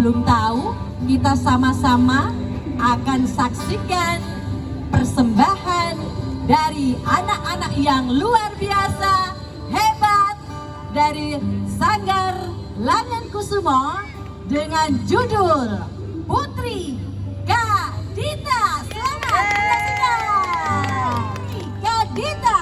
belum tahu, kita sama-sama akan saksikan persembahan dari anak-anak yang luar biasa, hebat, dari Sanggar Langen Kusumo dengan judul Putri Kak Dita. Selamat menyaksikan Kak Dita.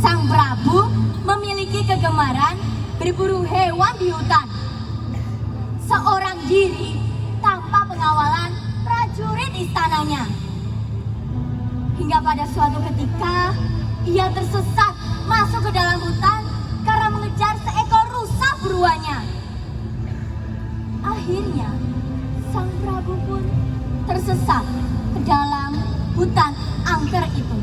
Sang Prabu memiliki kegemaran berburu hewan di hutan. Seorang diri tanpa pengawalan prajurit istananya. Hingga pada suatu ketika ia tersesat masuk ke dalam hutan karena mengejar seekor rusa buruannya. Akhirnya Sang Prabu pun tersesat ke dalam hutan angker itu.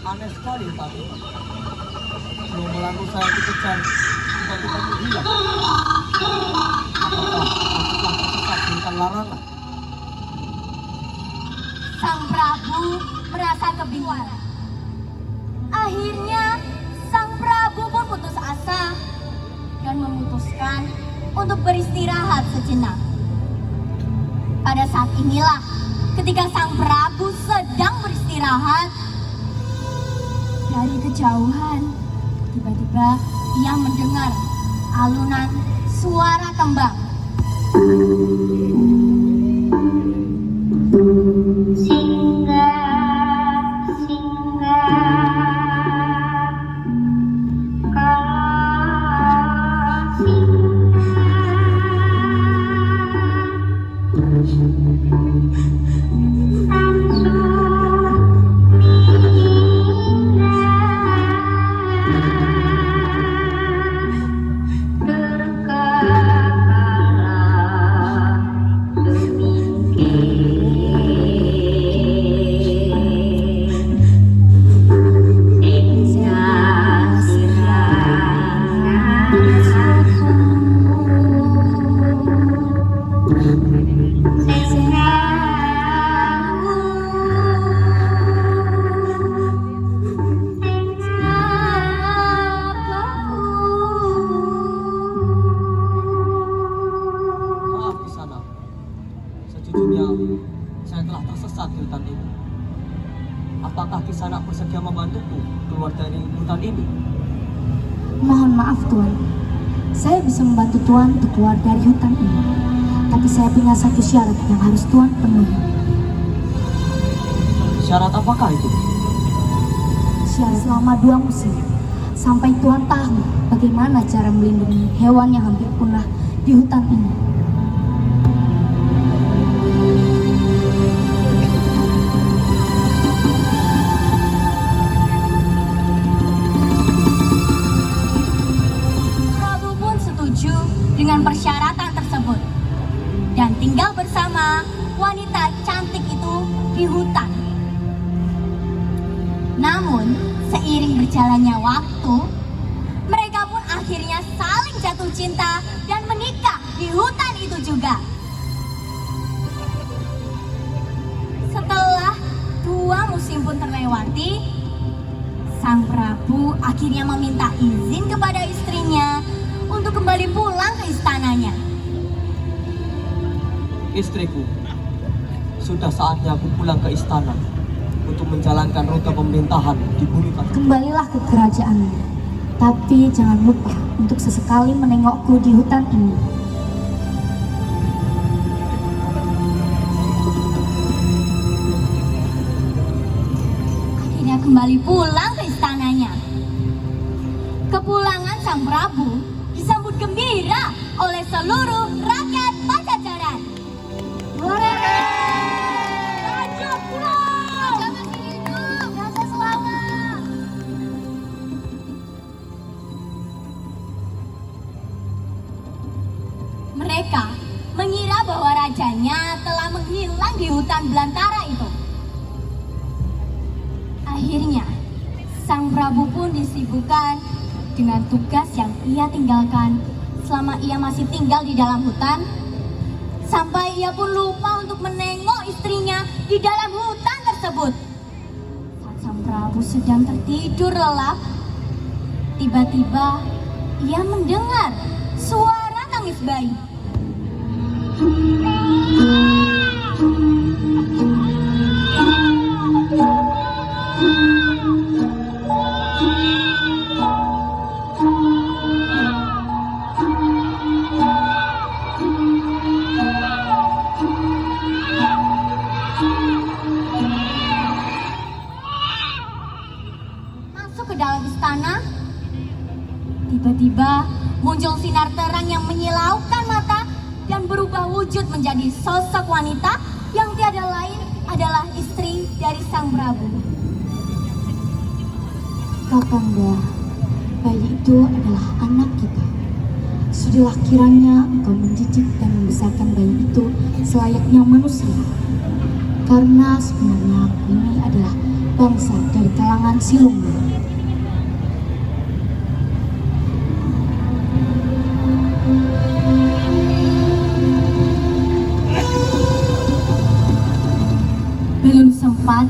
Aneh sekali tadi. Belum melangkah saya dikejar, tiba-tiba hilang. Apakah aku telah tersesat di hutan larangan? Prabu merasa kebingungan. Akhirnya Sang Prabu pun putus asa dan memutuskan untuk beristirahat sejenak. Pada saat inilah ketika Sang Prabu sedang beristirahat, dari kejauhan tiba-tiba ia mendengar alunan suara tembang. Singgah, singgah, Maaf Kisana, sejujurnya saya telah tersesat di hutan ini. Apakah Kisana bersedia membantuku keluar dari hutan ini? Mohon maaf Tuan, saya bisa membantu Tuan untuk keluar dari hutan ini. Tapi saya punya satu syarat yang harus Tuan penuhi. Syarat apakah itu? Syarat selama 2 musim, sampai Tuan tahu bagaimana cara melindungi hewan yang hampir punah di hutan ini. Prabu pun setuju dengan persyaratan tersebut dan tinggal bersama wanita cantik itu di hutan. Namun, seiring berjalannya waktu, mereka pun akhirnya saling jatuh cinta dan menikah di hutan itu juga. Setelah 2 musim pun terlewati, Sang Prabu akhirnya meminta izin kepada istrinya untuk kembali pulang ke istananya. Istriku, sudah saatnya aku pulang ke istana untuk menjalankan roda pemerintahan di bumi Pajajaran. Kembalilah ke kerajaanmu, tapi jangan lupa untuk sesekali menengokku di hutan ini. Akhirnya kembali pulang ke istananya. Kepulangan Sang Prabu disambut gembira oleh seluruh rakyat Pajajaran. Raja pulang! Raja masih hidup! Raja selamat! Mereka mengira bahwa rajanya telah menghilang di hutan belantara itu. Akhirnya, Sang Prabu pun disibukkan dengan tugas yang ia tinggalkan selama ia masih tinggal di dalam hutan, sampai ia pun lupa untuk menengok istrinya di dalam hutan tersebut. Saat Sang Prabu sedang tertidur lelap, tiba-tiba ia mendengar suara tangis bayi. Masuk ke dalam istana, tiba-tiba muncul sinar terang yang menyilaukan mata dan berubah wujud menjadi sosok wanita yang tiada lain adalah istri dari Sang Prabu. Kakanda, bayi itu adalah anak kita. Sudahlah kiranya engkau mendidik dan membesarkan bayi itu selayaknya manusia. Karena sebenarnya ini adalah bangsa dari kalangan Silungga. Belum sempat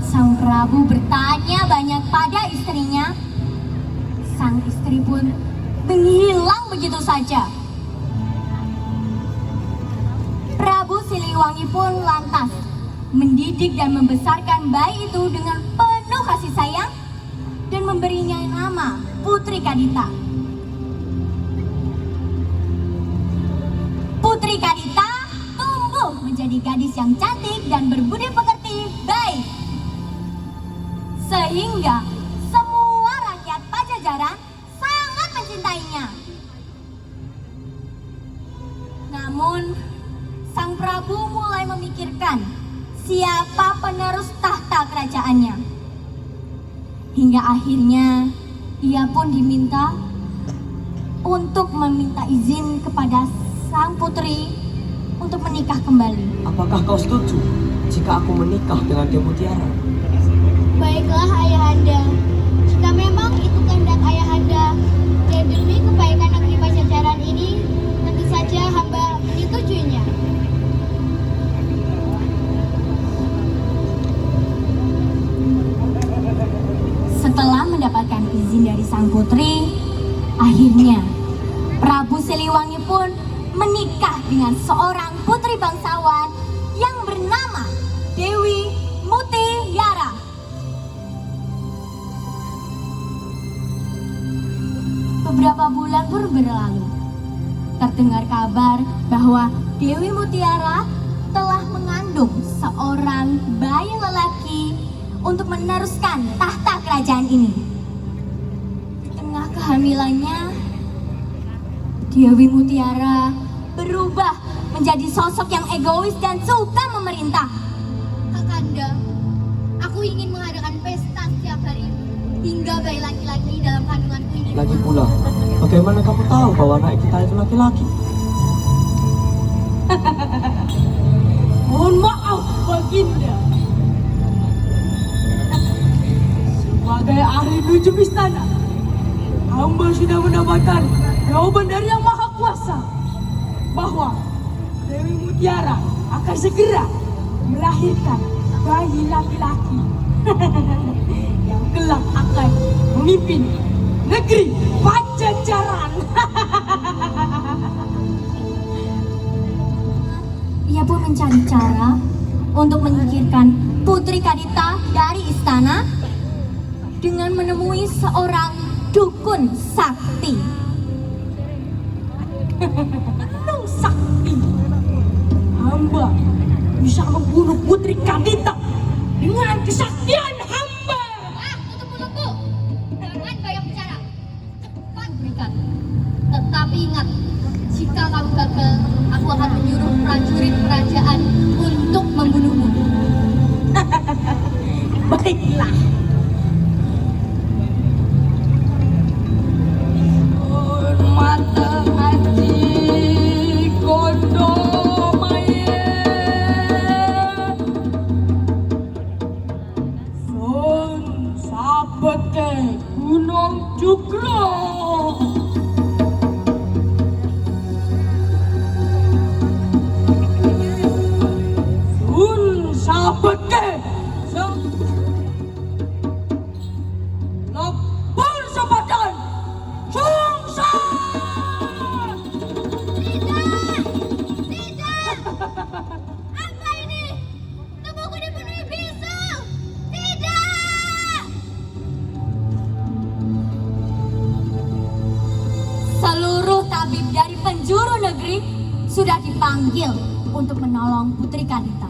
Prabu bertanya banyak pada istrinya, sang istri pun menghilang begitu saja. Prabu Siliwangi pun lantas mendidik dan membesarkan bayi itu dengan penuh kasih sayang dan memberinya nama Putri Kadita. Putri Kadita tumbuh menjadi gadis yang cantik dan berbudi pekerti baik, sehingga semua rakyat Pajajaran sangat mencintainya. Namun, sang Prabu mulai memikirkan siapa penerus tahta kerajaannya. Hingga akhirnya ia pun diminta untuk meminta izin kepada sang putri untuk menikah kembali. Apakah kau setuju jika aku menikah dengan Dewi Mutiara? Baiklah ayahanda, jika memang itu kehendak ayahanda dan demi kebaikan negeri Pajajaran ini, tentu saja hamba menyetujuinya. Setelah mendapatkan izin dari sang putri, akhirnya Prabu Siliwangi pun menikah dengan seorang putri bangsawan yang bernama Dewi Mutiara. Beberapa bulan pun berlalu. Terdengar kabar bahwa Dewi Mutiara telah mengandung seorang bayi lelaki untuk meneruskan tahta kerajaan ini. Di tengah kehamilannya, Dewi Mutiara berubah menjadi sosok yang egois dan suka memerintah. Kakanda, aku ingin mengadakan pesta setiap hari hingga bayi laki-laki dalam kandunganku ini. Lagi pula, bagaimana kamu tahu bahwa anak kita itu laki-laki? Mohon maaf, Baginda. Sebagai ahli nujum istana, hamba sudah mendapatkan jawaban dari Yang Maha Kuasa bahwa Dewi Mutiara akan segera melahirkan bayi laki-laki yang kelak akan memimpin negeri Pajajaran. Ia pun mencari cara untuk menyingkirkan Putri Kadita dari istana dengan menemui seorang dukun sakti. Nung sakti, hamba bisa membunuh Putri Kadita dengan kesaktian hamba. Tutup mulutmu, jangan banyak bicara. Cepat berikan. Tetapi ingat, jika kamu gagal, aku akan menyuruh prajurit kerajaan untuk membunuhmu. Baiklah. Mata hati Gondomaye, Sun Sabete Gunung Jukro, Sun Sabete Lapor Sepadan Sungsang. Apa ini? Tubuhku dipenuhi bisu. Tidak! Seluruh tabib dari penjuru negeri sudah dipanggil untuk menolong Putri Kadita.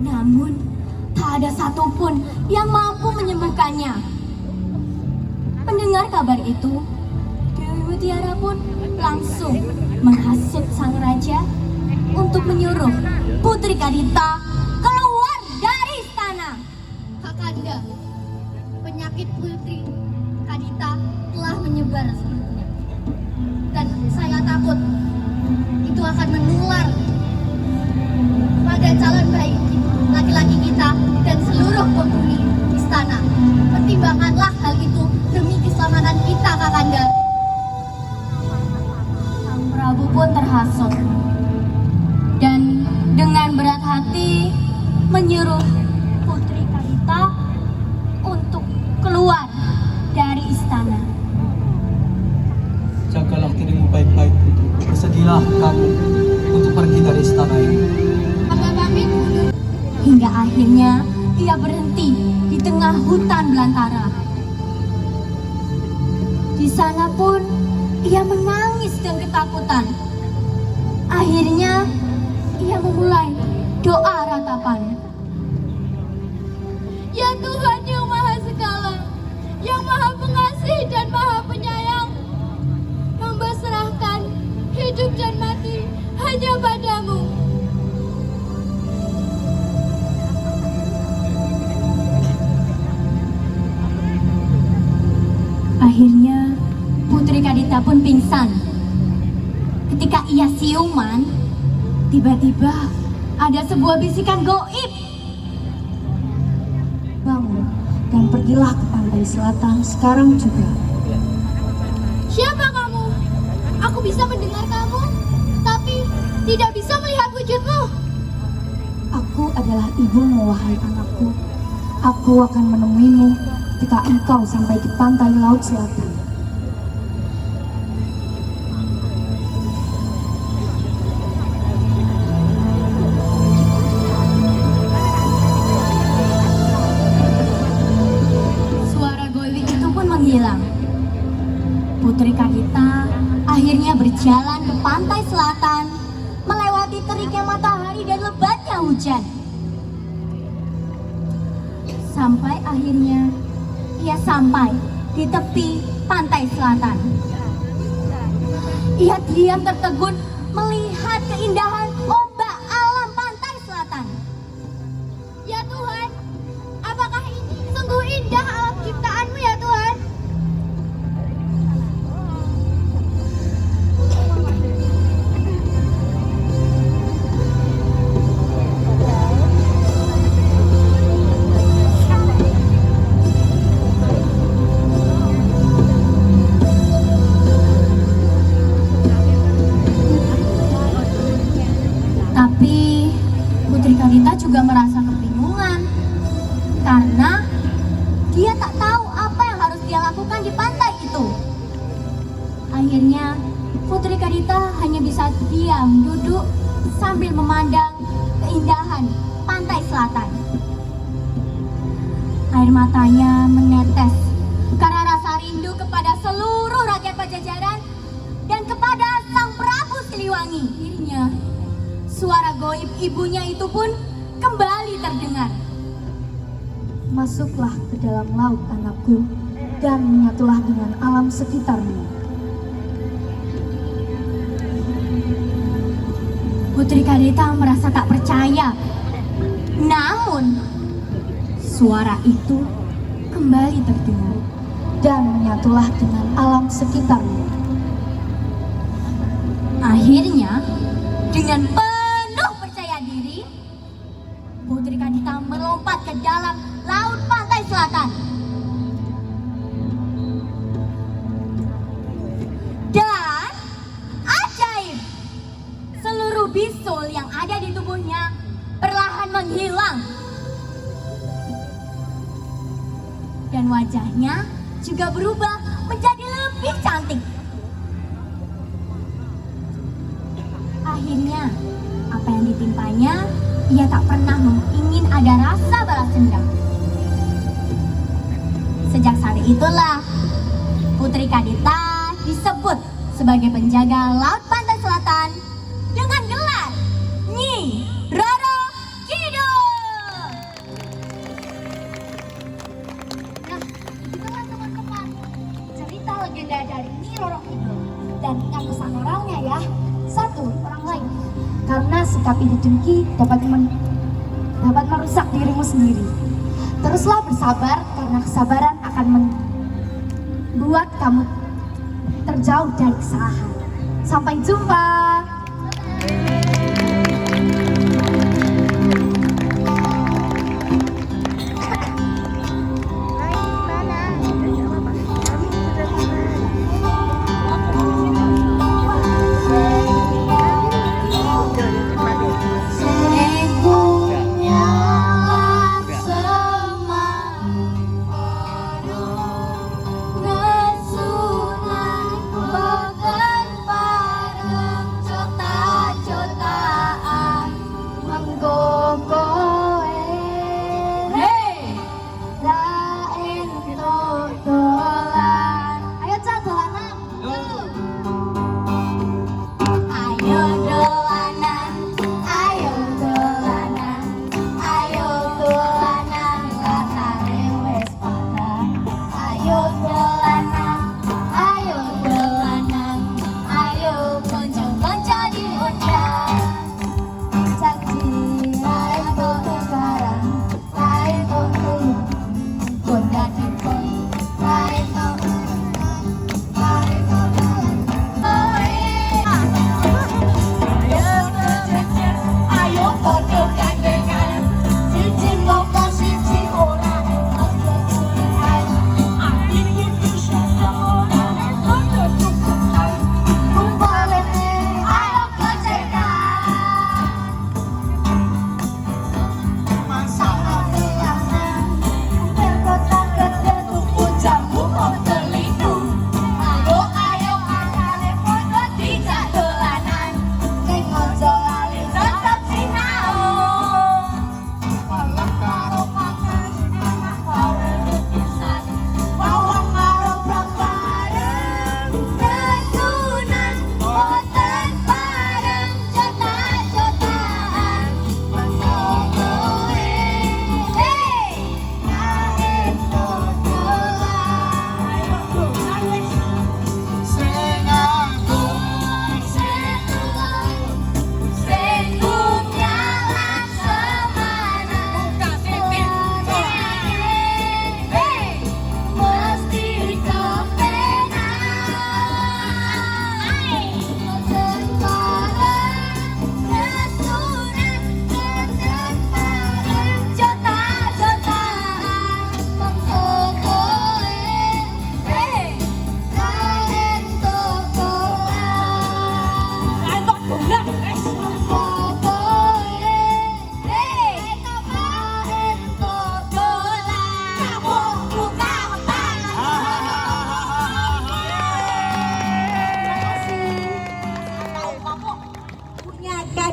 Namun, tak ada satupun yang mampu menyembuhkannya. Mendengar kabar itu, Dewi Mutiara pun langsung menghasut sang raja untuk menyuruh Putri Kadita keluar dari istana. Kakanda, penyakit Putri Kadita telah menyebar seluruhnya. Dan saya takut itu akan menular pada calon bayi laki-laki kita dan seluruh penghuni istana. Pertimbangkanlah hal itu demi keselamatan kita, Kakanda. Sang Prabu pun terhasut dan dengan berat hati menyuruh Putri Kadita Jagalah dirimu baik-baik, Putri. Bersedialah kamu untuk pergi dari istana ini. Hamba pamit undur. Hingga akhirnya ia berhenti di tengah hutan belantara. Di sana pun ia menangis dengan ketakutan. Akhirnya ia memulai doa ratapan. Ya Tuhan yang Maha Segala, yang Maha Pengasih dan Maha Penyayang, hamba serahkan hidup dan mati hanya padamu. Akhirnya Putri Kadita pun pingsan. Ketika ia siuman, tiba-tiba ada sebuah bisikan goib. Bangun dan pergilah ke pantai selatan sekarang juga. Siapa kamu? Aku bisa mendengar kamu, tapi tidak bisa melihat wujudmu. Aku adalah ibumu, wahai anakku. Aku akan menemuimu ketika engkau sampai di pantai laut selatan. Suara goib itu pun menghilang. Putri Kadita akhirnya berjalan ke pantai selatan, melewati teriknya matahari dan lebatnya hujan. Sampai akhirnya ia sampai di tepi pantai selatan. Ia diam tertegun melihat keindahan ombak alam pantai selatan. Ya Tuhan, apakah ini sungguh indah alam ciptaanmu ya Tuhan? Tapi Putri Kadita juga merasa kebingungan karena dia tak tahu apa yang harus dia lakukan di pantai itu. Akhirnya Putri Kadita hanya bisa diam duduk sambil memandang keindahan pantai selatan. Air matanya menetes karena rasa rindu kepada seluruh rakyat Pajajaran dan kepada Sang Prabu Siliwangi. Akhirnya suara goib ibunya itu pun kembali terdengar. Masuklah ke dalam laut, anakku, dan menyatulah dengan alam sekitarmu. Putri Kadita merasa tak percaya. Namun, suara itu kembali terdengar. Dan menyatulah dengan alam sekitarmu. Akhirnya, dengan penuh percaya diri, Putri Kadita melompat ke dalam laut pantai selatan. Dan ajaib, seluruh bisul yang ada di tubuhnya perlahan menghilang. Dan wajahnya juga berubah menjadi lebih cantik. Akhirnya, apa yang ditimpanya, ia tak pernah ingin ada rasa balas dendam. Sejak saat itulah, Putri Kadita disebut sebagai penjaga laut pantai selatan dengan gelar Nyi Roro Kidul. Nah, itulah teman-teman cerita legenda dari Nyi Roro Kidul. Dan ingat pesan moralnya ya. 1. Orang lain. Karena sikap iri dengki dapat merusak dirimu sendiri. Teruslah bersabar karena kesabaran akan membuat kamu terjauh dari kesalahan. Sampai jumpa. Nesunan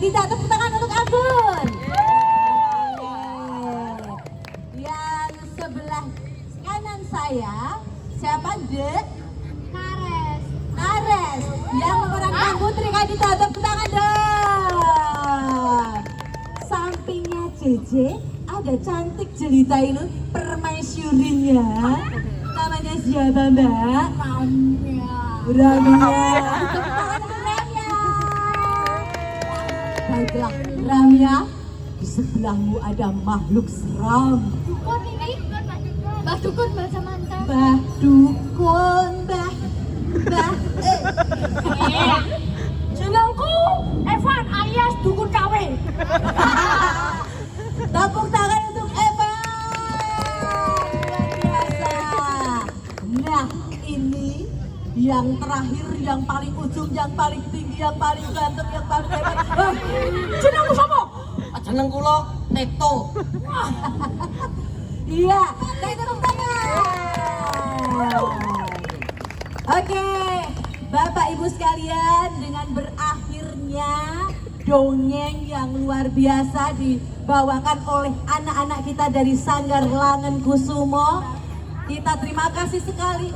Dita, tepuk tangan untuk Agun. Yang sebelah kanan saya, siapa Dek? Nares. Nares. Yang memerankan Putri Kak Dita, tepuk tangan dong. Sampingnya JJ ada cantik jelita ini permaisurinya. Namanya siapa Mbak? Ramya. Tepuk tangan untuk Ramya. Baiklah, Ramya, di sebelahmu ada makhluk seram. Dukun ini. Mbak Dukun, Mbak Samantha. Mbah Dukun, Mbah. Jenengku Evan alias Dukun KW. Tepuk tangan untuk Eva. Luar biasa. Nah, ini yang terakhir, yang paling ujung, yang paling tinggi, yang paling ganteng, yang paling hebat. Jenengku sapa? Jeneng kula Teto. Iya, tepuk tangan. Oke, Bapak Ibu sekalian, dengan berakhirnya dongeng yang luar biasa dibawakan oleh anak-anak kita dari Sanggar Langen Kusumo, kita terima kasih sekali